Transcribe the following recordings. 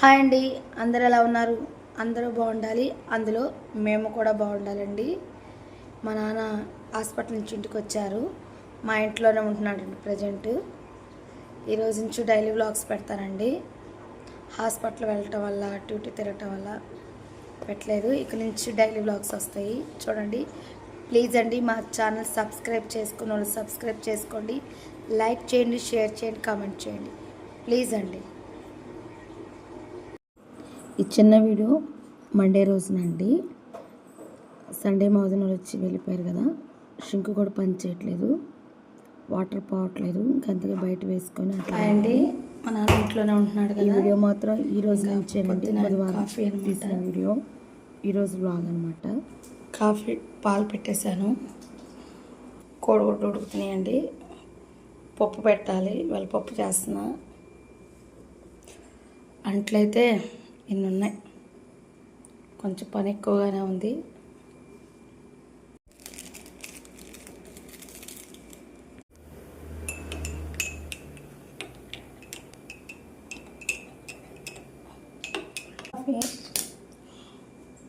Hi అండి, అందరు ఎలా ఉన్నారు? అందరూ బాగుండాలి, అందులో మేము కూడా బాగుండాలండి. మా నాన్న హాస్పిటల్ నుంచి ఇంటికి వచ్చారు. మా ఇంట్లోనే ఉంటున్నాడు ప్రజెంట్. ఈరోజు నుంచి డైలీ వ్లాగ్స్ పెడతానండి. హాస్పిటల్ వెళ్ళటం వల్ల డ్యూటీ తిరగటం వల్ల పెట్టలేదు. ఇక నుంచి డైలీ వ్లాగ్స్ వస్తాయి, చూడండి. ప్లీజ్ అండి, మా ఛానల్ సబ్స్క్రైబ్ చేసుకున్న వాళ్ళు సబ్స్క్రైబ్ చేసుకోండి, లైక్ చేయండి, షేర్ చేయండి, కామెంట్ చేయండి, ప్లీజ్ అండి. ఈ చిన్న వీడియో మండే రోజునండి. సండే మోదన వచ్చి వెళ్ళిపోయారు కదా, షింకు కూడా పని చేయట్లేదు, వాటర్ పోవట్లేదు, ఇంకంతగా బయట వేసుకొని అట్లా అండి. మా నాన్న ఇంట్లోనే ఉంటున్నాడు కదా. ఈ వీడియో మాత్రం ఈ రోజు నుంచేనండి, బుధవారం తీసిన వీడియో, ఈరోజు వ్లాగ్ అనమాట. కాఫీ పాలు పెట్టేశాను, కోడిగుడ్డు ఉడుకుతున్నాయండి. పప్పు పెట్టాలి, వాళ్ళ పప్పు చేస్తున్నా. అంట్లయితే ఇన్ని ఉన్నాయి, కొంచెం పని ఎక్కువగానే ఉంది.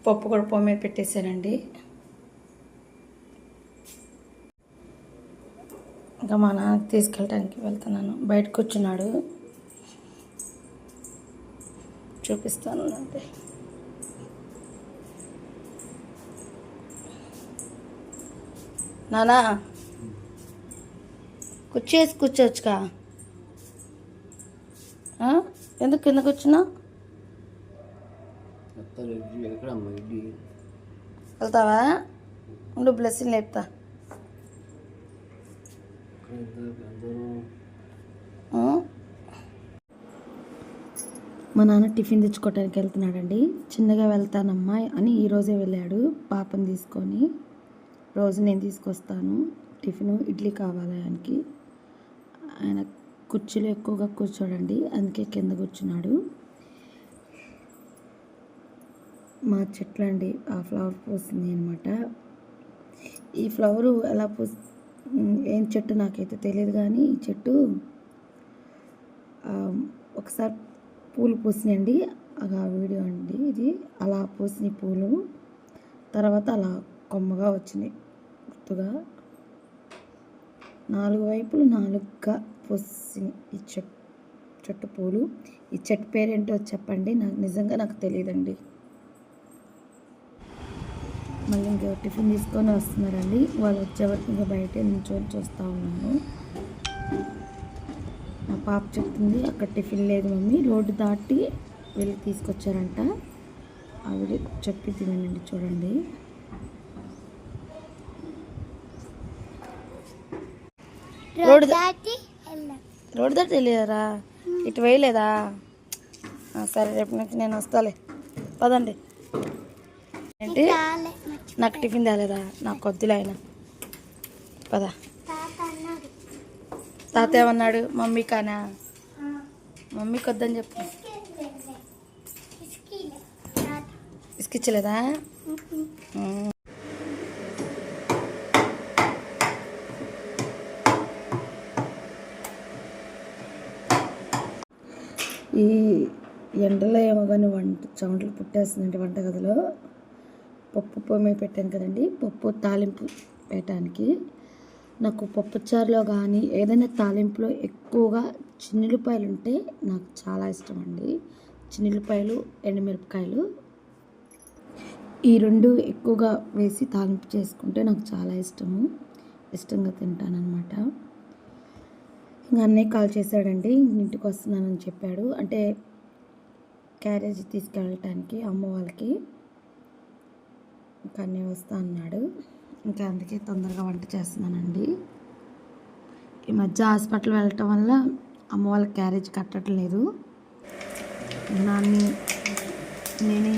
పప్పు కూడా పొయ్యి మీద పెట్టేశానండి. ఇంకా మా నాన్నకి తీసుకెళ్ళడానికి వెళ్తున్నాను. బయట కూర్చున్నాడు, చూపిస్తాను అంటే. నానా కూర్చోవచ్చుగా, ఎందుకు కింద కూర్చున్నా? వెళ్తావా? ఉండు, బ్లెస్సింగ్ లేపుతా. మా నాన్న టిఫిన్ తెచ్చుకోవటానికి వెళ్తున్నాడండి. చిన్నగా వెళ్తానమ్మా అని ఈరోజే వెళ్ళాడు పాపని తీసుకొని. రోజు నేను తీసుకొస్తాను టిఫిన్. ఇడ్లీ కావాలి ఆయనకి. ఆయన కుర్చీలో ఎక్కువగా కూర్చోడండి, అందుకే కింద కూర్చున్నాడు. మా చెట్లు అండి, ఆ ఫ్లవర్ పూసింది అనమాట. ఈ ఫ్లవరు ఎలా ఏం చెట్టు నాకైతే తెలియదు, కానీ ఈ చెట్టు ఒకసారి పూలు పూసినాయండి. ఆ వీడియో అండి ఇది. అలా పూసిన పూలు తర్వాత అలా కొమ్మగా వచ్చినాయి గుర్తుగా. 4 వైపులు 4గా పూసినాయి ఈ చెట్టు పూలు. ఈ చెట్టు పేరేంటో చెప్పండి, నాకు తెలియదండి. మళ్ళీ ఇంకా టిఫిన్ తీసుకొని వస్తున్నారండి. వాళ్ళు వచ్చేవరకు ఇంకా బయట నిల్చొని చూస్తూ ఉన్నాను. మా పాప చెప్తుంది, అక్కడ టిఫిన్ లేదు మమ్మీ, రోడ్డు దాటి వెళ్ళి తీసుకొచ్చారంట. ఆవిడ చెప్పి తినండి, చూడండి. రోడ్డు దాటి వెళ్ళారా? ఇటు వేయలేదా? సరే, రేపు నుంచి నేను వస్తాలే, పదండి. ఏంటి, నాకు టిఫిన్ తేలేదా? నాకు వద్దులే ఆయన, పద. తాత ఏమన్నాడు? మమ్మీ కానా? మమ్మీకి వద్దని చెప్పు. ఇసుకిచ్చలేదా? ఈ ఎండలో ఏమో కానీ చెమటలు పుట్టేస్తుందండి వంటగదిలో. పప్పు పొయ్యి మీద పెట్టాను కదండి, పప్పు తాలింపు పెట్టడానికి. నాకు పప్పుచారులో కానీ ఏదైనా తాలింపులో ఎక్కువగా చిన్నులపాయలు ఉంటే నాకు చాలా ఇష్టం అండి. చిన్నులపాయలు, ఎండుమిరపకాయలు, ఈ 2 ఎక్కువగా వేసి తాలింపు చేసుకుంటే నాకు చాలా ఇష్టంగా తింటానన్నమాట. ఇంకా అన్నయ్య కాల్ చేశాడండి, ఇంటికి వస్తున్నానని చెప్పాడు. అంటే క్యారేజీ తీసుకెళ్ళటానికి అమ్మ వాళ్ళకి. ఇంకా అన్నయ్య వస్తా అన్నాడు, ఇంకా అందుకే తొందరగా వంట చేస్తున్నానండి. ఈ మధ్య హాస్పిటల్ వెళ్ళటం వల్ల అమ్మ వాళ్ళకి క్యారేజ్ కట్టట్లేదు. నేనే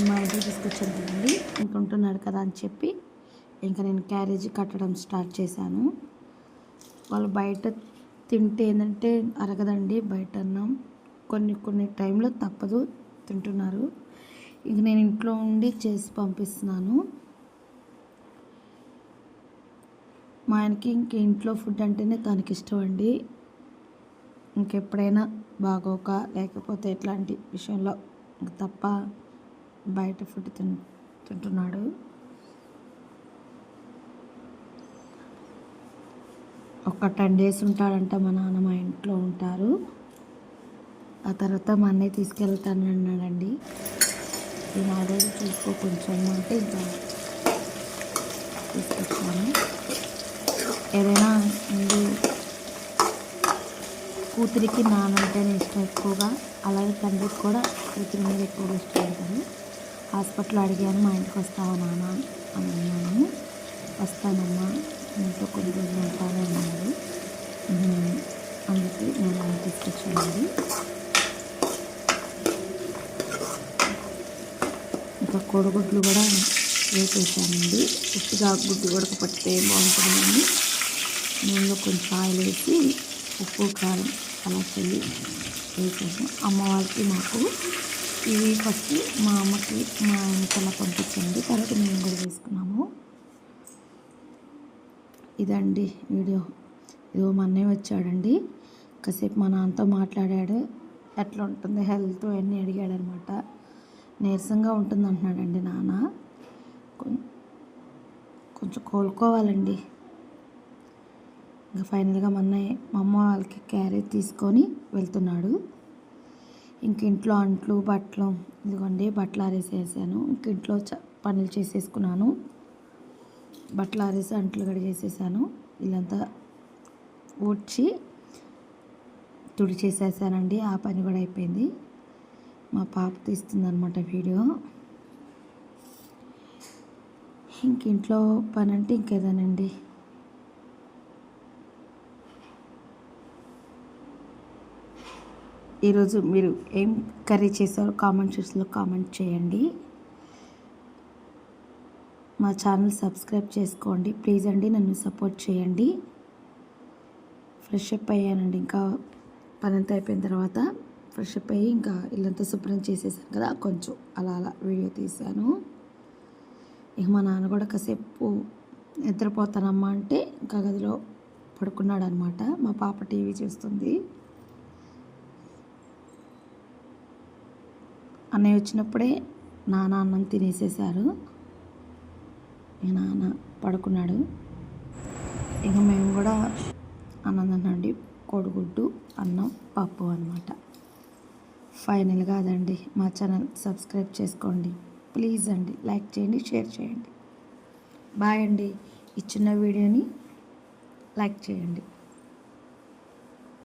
మా ఇంటికి తీసుకొచ్చాను కదండి, ఇంకా ఉంటున్నాడు కదా అని చెప్పి ఇంకా నేను క్యారేజీ కట్టడం స్టార్ట్ చేశాను. వాళ్ళు బయట తింటే ఏంటంటే అరగదండి, బయట అన్నం కొన్ని టైంలో తప్పదు, తింటున్నారు. ఇంక నేను ఇంట్లో ఉండి చేసి పంపిస్తున్నాను. మా ఆయనకి ఇంక ఇంట్లో ఫుడ్ అంటేనే తనకి ఇష్టం అండి. ఇంకెప్పుడైనా బాగోక లేకపోతే ఇట్లాంటి విషయంలో తప్ప బయట ఫుడ్ తింటున్నాడు. ఒక 10 days ఉంటాడంట మా నాన్న మా ఇంట్లో ఉంటారు. ఆ తర్వాత మా అన్నయ్య తీసుకెళ్తాను అన్నాడండి. ఈ 4 రోజులు చూసుకో కొంచెం అంటే ఇంకా తీసుకొచ్చాను. ఏదైనా ముందు కూతురికి నానంటేనే ఇష్టం ఎక్కువగా, అలాగే తండ్రికి కూడా కూతురి మీద ఎక్కువగా ఇష్టపడతారు. హాస్పిటల్ అడిగాను, మా ఇంటికి వస్తావా నాన్న అని అన్నాను. వస్తానమ్మా, ఇంట్లో కొన్ని రోజులు ఉంటాను అన్నాడు. అందుకే నేను అలా తీసుకొచ్చానండి. ఇంకా కోడిగుడ్లు కూడా వేసేసానండి. ఉత్తిగా గుడ్డు ఉడకపట్టే బాగుంటుందండి. నూనెలో కొంచెం ఆయిల్ వేసి ఉప్పు కారం అలా చల్లి వేసాను. అమ్మ వాళ్ళకి నాకు ఇవి ఫస్ట్ మా అమ్మకి మా ఆయనకి అలా పంపించండి, తర్వాత మేము కూడా వేసుకున్నాము. ఇదండి వీడియో. ఇదిగో మా అన్నయ్య వచ్చాడండి. కాసేపు మా నాన్నతో మాట్లాడాడు. ఎట్లా ఉంటుంది హెల్త్ అన్నీ అడిగాడు అనమాట. నీరసంగా ఉంటుంది అంటున్నాడండి నాన్న. కొంచెం కోలుకోవాలండి. ఇంకా ఫైనల్గా మా అన్నయ్య మా అమ్మ వాళ్ళకి క్యారేజ్ తీసుకొని వెళ్తున్నాడు. ఇంక ఇంట్లో అంట్లు బట్టలు ఇదిగోండి, బట్టలు ఆరేసేసాను. ఇంక ఇంట్లో పనులు చేసేసుకున్నాను. బట్టలు ఆరేసి అంట్లు కడిగేసేసాను. ఇల్లంతా ఊడ్చి తుడిచేసేసానండి. ఆ పని కూడా అయిపోయింది. మా పాప తీస్తుందన్నమాట వీడియో. ఇంట్లో పని అంటే ఇంకేదానండి. ఈరోజు మీరు ఏం కర్రీ చేశారో కామెంట్ సెక్షన్లో కామెంట్ చేయండి. మా ఛానల్ సబ్స్క్రైబ్ చేసుకోండి ప్లీజ్ అండి, నన్ను సపోర్ట్ చేయండి. ఫ్రెష్ అప్ అయ్యానండి. ఇంకా పని అంతా అయిపోయిన తర్వాత ఫ్రెష్ అప్ అయ్యి ఇంకా ఇల్లంతా శుభ్రం చేసేసాను కదా, కొంచెం అలా వీడియో తీశాను. ఇక మా నాన్న కూడా కాసేపు నిద్రపోతానమ్మా అంటే ఇంకా గదిలో పడుకున్నాడు అనమాట. మా పాప టీవీ చూస్తుంది. అన్నయ్య వచ్చినప్పుడే నాన్న అన్నం తినేసేసారు. ఇక నాన్న పడుకున్నాడు. ఇక మేము కూడా అన్నం తినండి, కోడిగుడ్డు అన్నం పప్పు అనమాట. ఫైనల్గా అదండి. మా ఛానల్ సబ్స్క్రైబ్ చేసుకోండి ప్లీజ్ అండి, లైక్ చేయండి, షేర్ చేయండి. బాయ్ అండి. ఈ చిన్న వీడియోని లైక్ చేయండి.